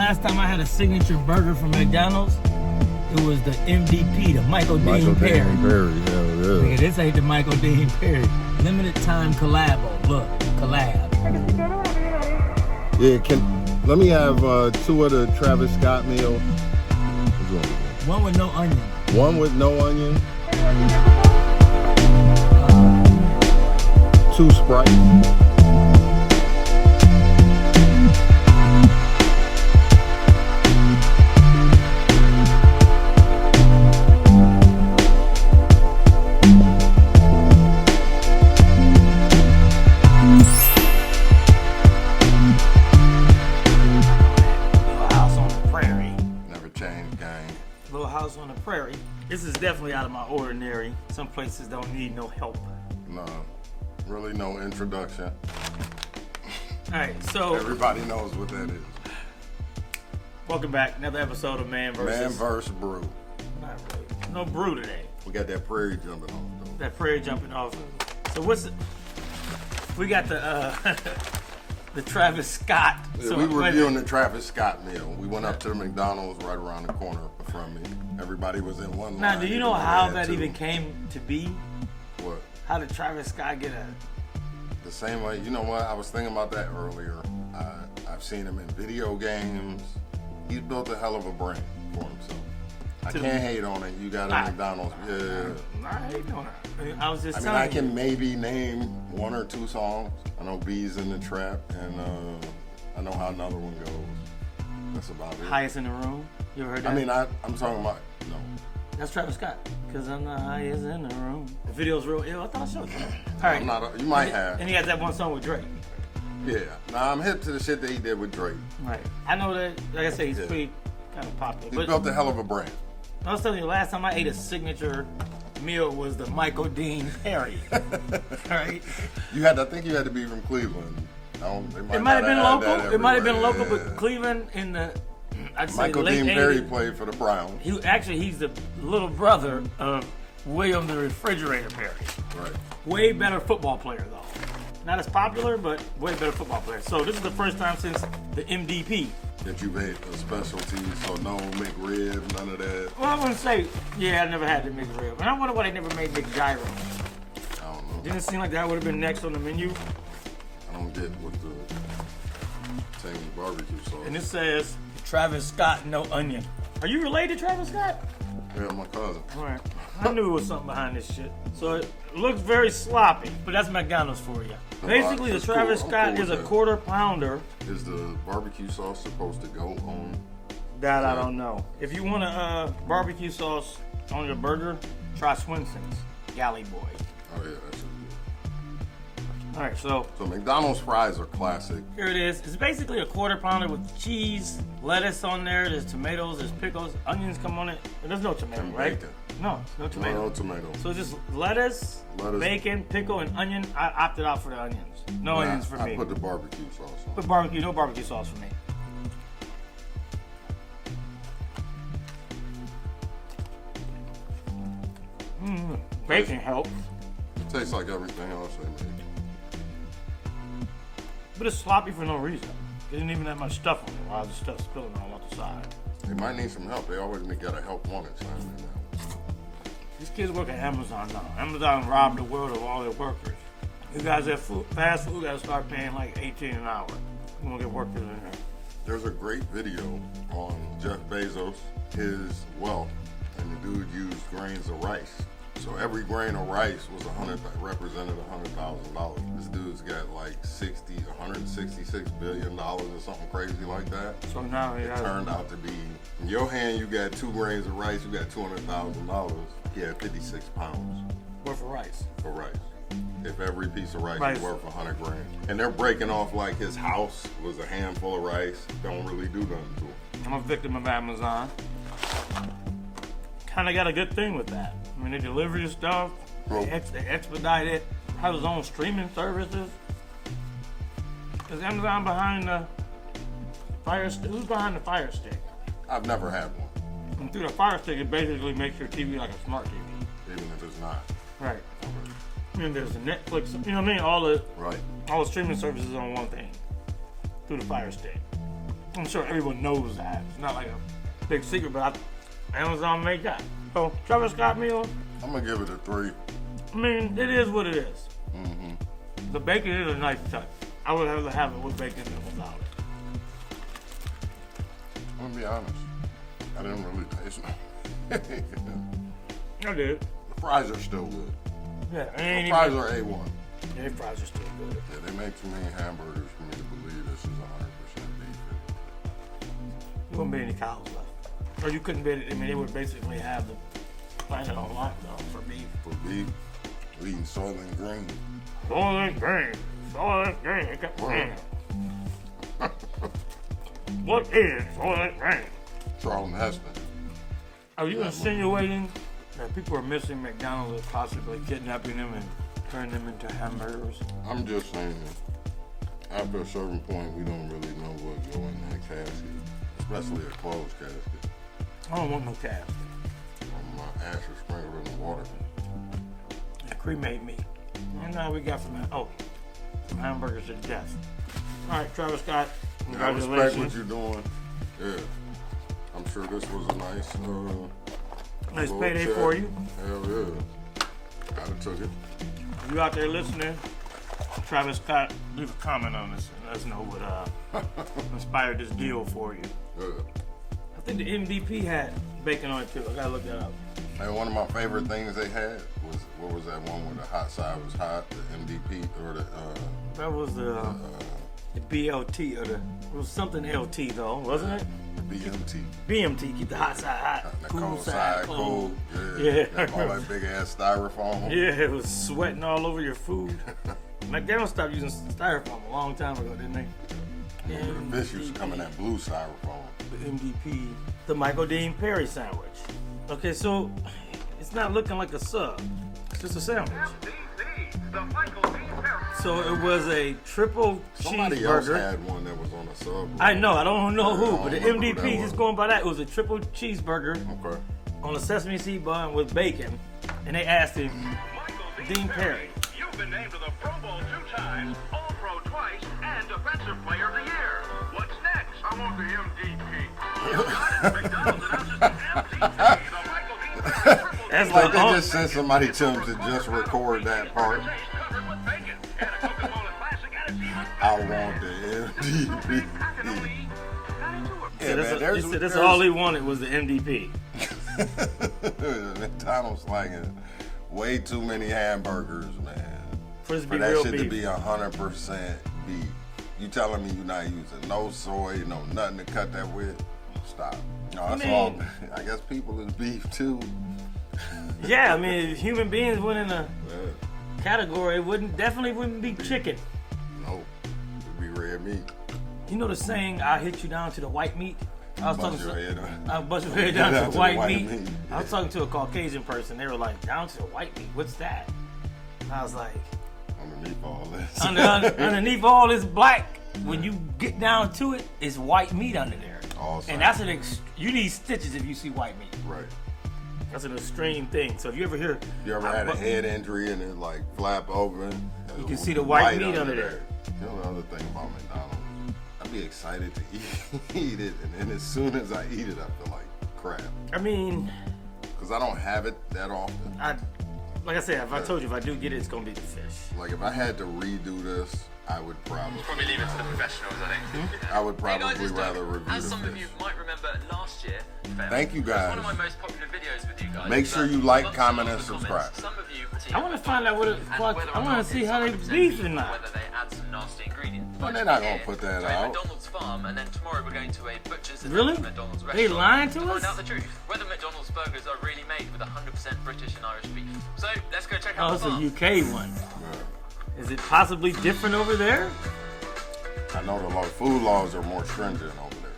last time I had a signature burger from McDonald's, it was the MVP, the Michael Dean Perry. Nigga, this ain't the Michael Dean Perry. Limited time collabo. Look, collab. Yeah, let me have 2 of the Travis Scott meal. One with no onion. One with no onion. 2 Sprites. On the prairie. This is definitely out of my ordinary. Some places don't need no help. No, really no introduction. Alright, so everybody knows what that is. Welcome back. Another episode of Man vs. Brew. Not really. No brew today. We got that prairie jumping off though. That prairie jumping off. So what's it? We got the the Travis Scott. Yeah, so we were reviewing the Travis Scott meal. We went up to the McDonald's right around the corner from me. Everybody was in one line. Now, do you know how that even came to be? What? How did Travis Scott get the same way? You know what? I was thinking about that earlier. I've seen him in video games. He's built a hell of a brand for himself. I can't hate on it. You got a McDonald's. Yeah. I hate on it. I was just telling I can maybe name 1 or 2 songs. I know Bees in the Trap, and I know how another one goes. That's about it. Highest in the Room. You ever heard that? I'm talking about, no. That's Travis Scott. Because I'm the highest in the room. The video's real ill. I thought I showed you. All right. You might have. And he has that one song with Drake. Yeah. Nah, I'm hip to the shit that he did with Drake. Right. I know that, like I said, he's pretty kind of popular. He built a hell of a brand. I was telling you, last time I ate a signature meal was the Michael Dean Perry. Right? I think you had to be from Cleveland. It might have been local. It might have been local, but Cleveland in the Michael Dean Perry played for the Browns. He's the little brother of William the Refrigerator Perry. Right. Way better football player though. Not as popular, but way better football player. So this is the first time since the MDP that you've ate a specialty. So no McRib, none of that. Well, I wouldn't say. Yeah, I never had the McRib, and I wonder why they never made McGyro. I don't know. Didn't it seem like that would have been next on the menu? I don't get what the tangy barbecue sauce. And it says Travis Scott, no onion. Are you related to Travis Scott? Yeah, my cousin. All right. I knew it was something behind this shit. So it looks very sloppy, but that's McDonald's for you. Basically, the Travis Scott is a quarter pounder. Is the barbecue sauce supposed to go on? That I don't know. If you want a barbecue sauce on your burger, try Swenson's Galley Boy. Oh yeah, that's good. All right, so McDonald's fries are classic. Here it is. It's basically a quarter pounder with cheese, lettuce on there. There's tomatoes, there's pickles, onions come on it. And there's no tomato, right? Bacon. No, no tomato. No tomato. So it's just lettuce, bacon, pickle, and onion. I opted out for the onions. No onions for me. I put the barbecue sauce on. Put no barbecue sauce for me. Bacon helps. It tastes like everything else they make. But it's sloppy for no reason. There isn't even that much stuff on it. A lot of the stuff spilling all off the side. They might need some help. They always got a help wanted sign in there. These kids work at Amazon now. Amazon robbed the world of all their workers. You guys at fast food gotta start paying like $18 an hour. You wanna get workers in here. There's a great video on Jeff Bezos, his wealth, and the dude used grains of rice. So every grain of rice was represented $100,000. This dude's got like $166 billion or something crazy like that. So now it turned out to be, in your hand you got 2 grains of rice, you got $200,000. He had 56 pounds. Worth of rice. For rice. If every piece of rice is worth 100 grand. And they're breaking off like his house was a handful of rice. Don't really do nothing to him. I'm a victim of Amazon. Kinda got a good thing with that. I mean, they deliver your stuff, they expedite it, have his own streaming services. Is Amazon behind the Fire Stick? Who's behind the Fire Stick? I've never had one. And through the Fire Stick, it basically makes your TV like a smart TV. Even if it's not. Right. I mean, there's the Netflix, you know what I mean? All the streaming services on one thing through the Fire Stick. I'm sure everyone knows that. It's not like a big secret, but Amazon made that. So, Travis Scott meal, I'm gonna give it a 3. I mean, it is what it is. Mm-hmm. The bacon is a nice touch. I would rather have it with bacon than without it. I'm gonna be honest. I didn't really taste it. I did. The fries are still good. Yeah, The fries are A1. Yeah, the fries are still good. Yeah, they make too many hamburgers for me to believe this is 100% beef. There wouldn't be any cows left. Or you couldn't be, I mean, they would basically have the planet on lockdown for beef. For beef, we eating Soylent Green. Soylent Green. Soylent Green. It kept saying it. What is Soylent Green? Charlton Heston. Are you insinuating that people are missing McDonald's and possibly kidnapping them and turning them into hamburgers? I'm just saying, after a certain point, we don't really know what go in that casket, especially a closed casket. I don't want no casket. My ashes sprinkled in the water. And cremate me. And now we got some hamburgers to death. All right, Travis Scott, I congratulations. respect what you're doing. Yeah. I'm sure this was a nice little payday check. for you. Hell yeah. I'd have took it. You out there listening, Travis Scott, leave a comment on this and let us know what inspired this deal for you. Yeah. I think the MVP had bacon on it too. I gotta look that up. And one of my favorite things they had was, what was that one where the hot side was hot? The MVP or the That was the BLT or it was something LT though, wasn't it? BMT. BMT, keep the hot side hot. The cold side cold. Yeah. Got all that big ass styrofoam. Yeah, it was sweating all over your food. McDonald's stopped using styrofoam a long time ago, didn't they? Remember the fish used to come in that blue styrofoam. The MVP, the Michael Dean Perry sandwich. Okay, so it's not looking like a sub. It's just a sandwich. So it was a triple Somebody else cheeseburger. had one that was on a sub. I know, I don't know who, but the I don't remember who MVP, that just was. going by that, it was a triple cheeseburger Okay. on a sesame seed bun with bacon. And they asked him, Dean Perry. You've been named to the Pro Bowl 2 times, All-Pro twice, and Defensive Player of the Year. What's next? I want the MVP. You got it. McDonald's announces the MVP, the Michael Dean Perry Triple That's Like like, they just sent somebody to him to just record that part. covered with bacon and a Coca-Cola Classic, and it's even I want the MVP. Yeah, man, he said that's all he wanted was the MVP. McDonald's slanging way too many hamburgers, man. For this to For be that real shit to beef. be 100% beef. You telling me you're not using no soy, no nothing to cut that with? Stop. No, that's mean- all. I guess people is beef too. Yeah, I mean, if human beings went in a Yeah. category, it definitely wouldn't be chicken. No, it'd be red meat. You know the saying, "I'll hit you down to the white meat." I was Bust talking your head up. I'll bust your head down to the white meat. I was talking to a Caucasian person. They were like, "Down to the white meat? What's that?" And I was like, Underneath all this. underneath all this black, when you get down to it, it's white meat under there. All And that's you need stitches if you see white meat. right. That's an extreme thing. So if you ever hear, You ever had a head injury and it like flap open? You can see the white meat under there. You know the other thing about McDonald's? I'd be excited to eat it, and then as soon as I eat it, I feel like crap. I mean, Because I don't have it that often. like I said, if I told you if I do get it, it's gonna be the fish. Like if I had to redo this, I would probably leave it to the professionals, I think. I would Hey probably guys, it's Doug. rather review As the some of fish. you might remember, last year, Thank you, it was guys. one of my most popular videos with you guys. Make sure you like, comment, and Lots of subscribe. comments. Some of you I want to find out what it and fuck. whether I or want not to see it's how they 100% beef or or not. whether they add some nasty ingredients. Well, Like they're not here, gonna put that to a out. McDonald's farm, and then tomorrow we're going to a butcher's and Really? then to McDonald's They restaurant lying to find us? out the truth. Whether McDonald's burgers are really made with 100% British and Irish beef. So let's go check Oh, out it's the a farm. UK one. Yeah. Is it possibly different over there? I know the food laws are more stringent over there.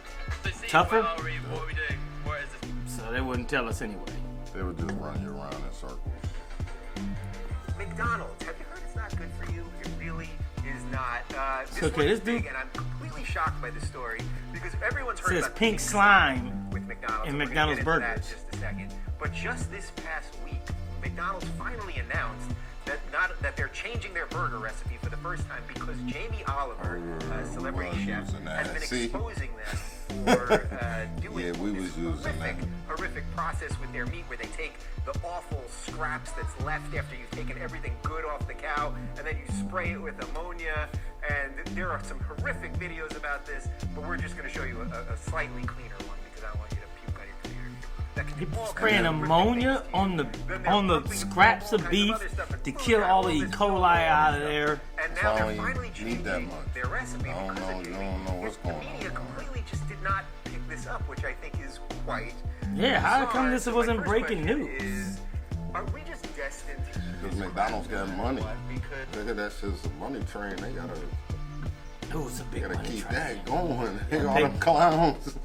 So see, Tougher? where are we? What are we doing? Where is this? So they wouldn't tell us anyway. They would just run you around in circles. McDonald's, have you heard it's not good for you? It really is not. This Okay, one this is big, dude- and I'm completely shocked by this story because everyone's heard Says about pink slime with McDonald's. in and we're gonna McDonald's get into that burgers. in just a second. But just this past week, McDonald's finally announced that they're changing their burger recipe for the first time because Jamie Oliver, a celebrity chef, has been exposing them for doing we was using horrific process with their meat, where they take the awful scraps that's left after you've taken everything good off the cow, and then you spray it with ammonia. And there are some horrific videos about this, but we're just going to show you a slightly cleaner one because I don't want you to puke on your computer. That can do all Spraying kinds of ammonia things. on the scraps of beef to kill all the E. coli out of there. And That's now why they're we finally need that changing much. their recipe I don't because know, of you Jamie. don't know what's The going on media around completely just did not pick this up, which I think is quite Yeah, how bizarre. come this So my wasn't first breaking question news? is, are we just destined to keep Because this McDonald's crap? got money. Because Look at that shit's a money train. They It was a big gotta money keep train. that going. They Yeah, all big- them clowns.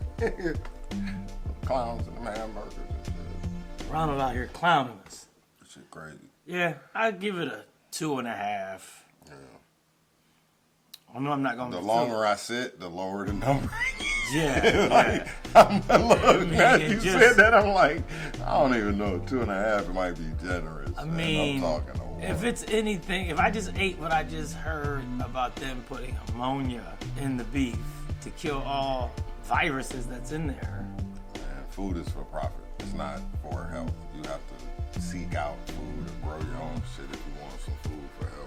Clowns and them hamburgers and shit. Ronald out here clowning us. That shit crazy. Yeah, I'd give it a 2.5. Yeah. I know I'm not gonna. The longer I sit, the lower the number. Yeah, Like, yeah. look, now you just- said that, I'm like, I don't even know. 2.5 might be generous. I man. mean, I'm talking a if lot. it's anything, if I just ate what I just heard about them putting ammonia in the beef to kill all viruses that's in there. Man, food is for profit. It's not for health. You have to seek out food or grow your own shit if you want some food for health.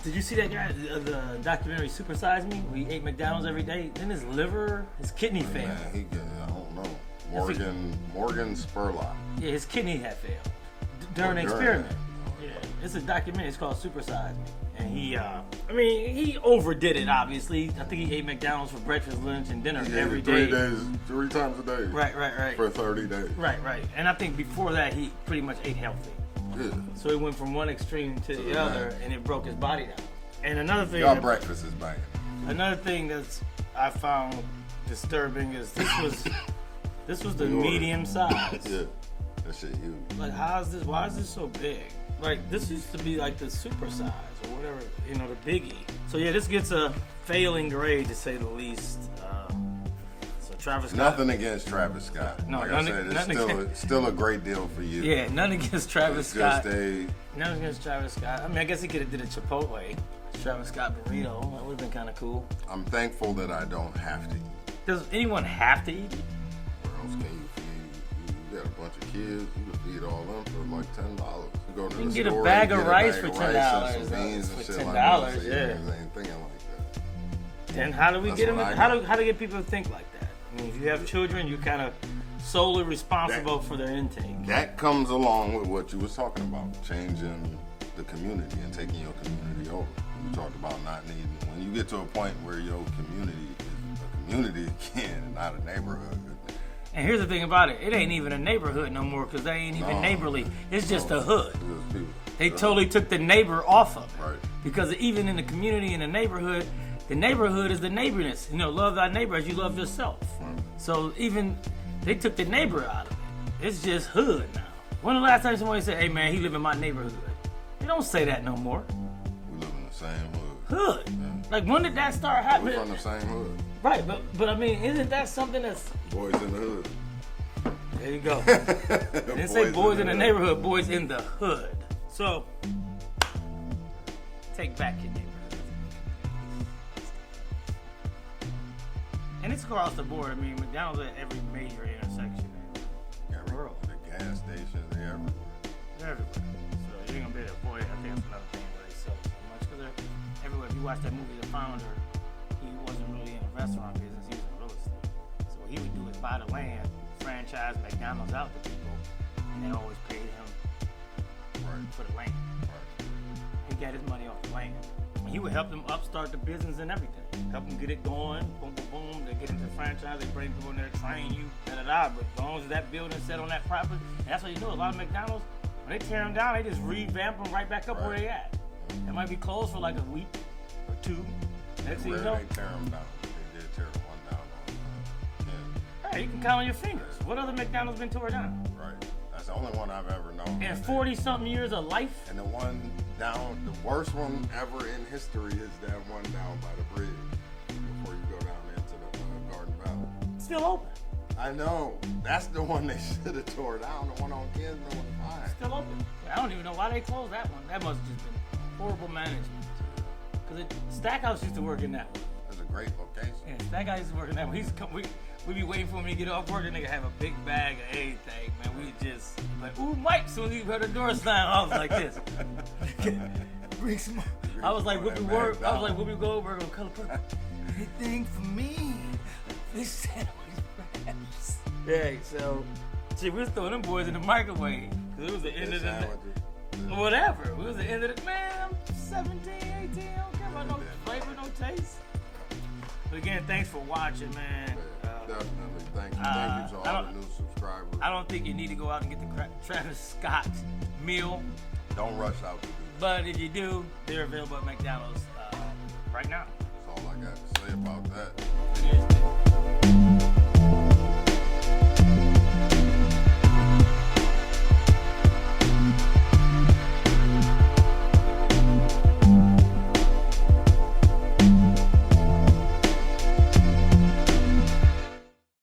Did you see that guy, the documentary Super Size Me? Where he ate McDonald's every day. Then his liver, his kidney failed. Man, he get, I don't know. Morgan Spurlock. Yeah, his kidney had failed during the during experiment. that. Yeah, it's a documentary. It's called Super Size Me, and he he overdid it. Obviously, I think he ate McDonald's for breakfast, lunch, and dinner He every ate day. 3 days, 3 times a day. Right. For 30 days. Right. And I think before that, he pretty much ate healthy. Yeah. So he went from one extreme to the the other, next. and it broke his body down. And another thing, Y'all breakfast is banging. another thing that's I found disturbing is this was the medium size. Yeah. That shit huge. Like, why is this so big? Like, this used to be like the super size or whatever, the biggie. So yeah, this gets a failing grade to say the least. So Travis Scott. Nothing against Travis Scott. No, like nothing- I said, nothing it's still a great deal for you. Yeah, nothing against Travis It's Scott. just Nothing against Travis Scott. I mean, I guess he could have did a Chipotle. Travis Scott burrito. That would have been kind of cool. I'm thankful that I don't have to eat. Does anyone have to eat it? Where else can you feed? You got a bunch of kids. You can feed all them for like $10. You go to You can the get a store bag and of get rice bag for of $10 rice and some though. beans and For shit $10, like that. So yeah. you ain't thinking like that. Then how do we That's get them? what I How got. do get people to think like that? I mean, if you have children, you're kind of solely responsible for their intake. That comes along with what you was talking about, changing the community and taking your community over. You talked about not needing, when you get to a point where your community is a community again and not a neighborhood. And here's the thing about it: it ain't even a neighborhood no more because they ain't even No. neighborly. It's just a hood. It's just people. They totally took the neighbor off of it. Right. Because even in the community, in the neighborhood is the neighborness. Love thy neighbor as you love yourself. So even they took the neighbor out of it. It's just hood now. When the last time somebody said, "Hey man, he live in my neighborhood"? They don't say that no more. We live in the same hood. Hood. Like when did that start We're happening? from the same hood. Right, but I mean, isn't that something that's Boys in the hood. there you go. They didn't say boys in the neighborhood, boys in the hood. So take back your neighborhood. And it's across the board. I mean, McDonald's at every major intersection in the world. The gas stations, they everywhere. They're everywhere. So you ain't gonna be able to avoid it. I think that's another thing where they sell so much because they're everywhere. If you watch that movie, The Founder, he wasn't really in the restaurant business. He was in real estate. So what he would do is buy the land, franchise McDonald's out to people, and they always paid him for the land. He got his money off the land. And he would help them upstart the business and everything. Help them get it going. Boom, boom, boom. They get into the franchise. They bring people in there, train you, da-da-da. But as long as that building set on that property, and that's what you know. A lot of McDonald's, when they tear them down, they just revamp them right back up where they at. They might be closed for like a week or two. Next thing you know, They tear them down. They did tear the one down on hey, you can count on your fingers. What other McDonald's been tore down? Right. That's the only one I've ever known. In 40-something years of life? And the one down, the worst one ever in history is that one down by the bridge before you go down into the Garden Valley. Still open. I know. That's the one they should have tore down. The one on Kensington was fine. Still open. I don't even know why they closed that one. That must have just been horrible management. Cause Stackhouse used to work in that one. It's a great location. Yeah, Stackhouse used to work in that one. We be waiting for him to get off work. The nigga have a big bag of everything, man. We just like, ooh, Mike. As soon as he heard the door slam, I was like this. Bring some more. I was like, Whoopi Goldberg on Color Purple. Anything for me? Fish sandwich wraps. Yeah, so we was throwing them boys in the microwave. Cause it was the end of the night. Whatever. It was the end of the, man, I'm 17, 18, I don't care about no flavor, no taste. But again, thanks for watching, man. Definitely. Thank you to all the new subscribers. I don't think you need to go out and get the Travis Scott meal. Don't rush out to do that. But if you do, they're available at McDonald's right now. That's all I got to say about that. It is.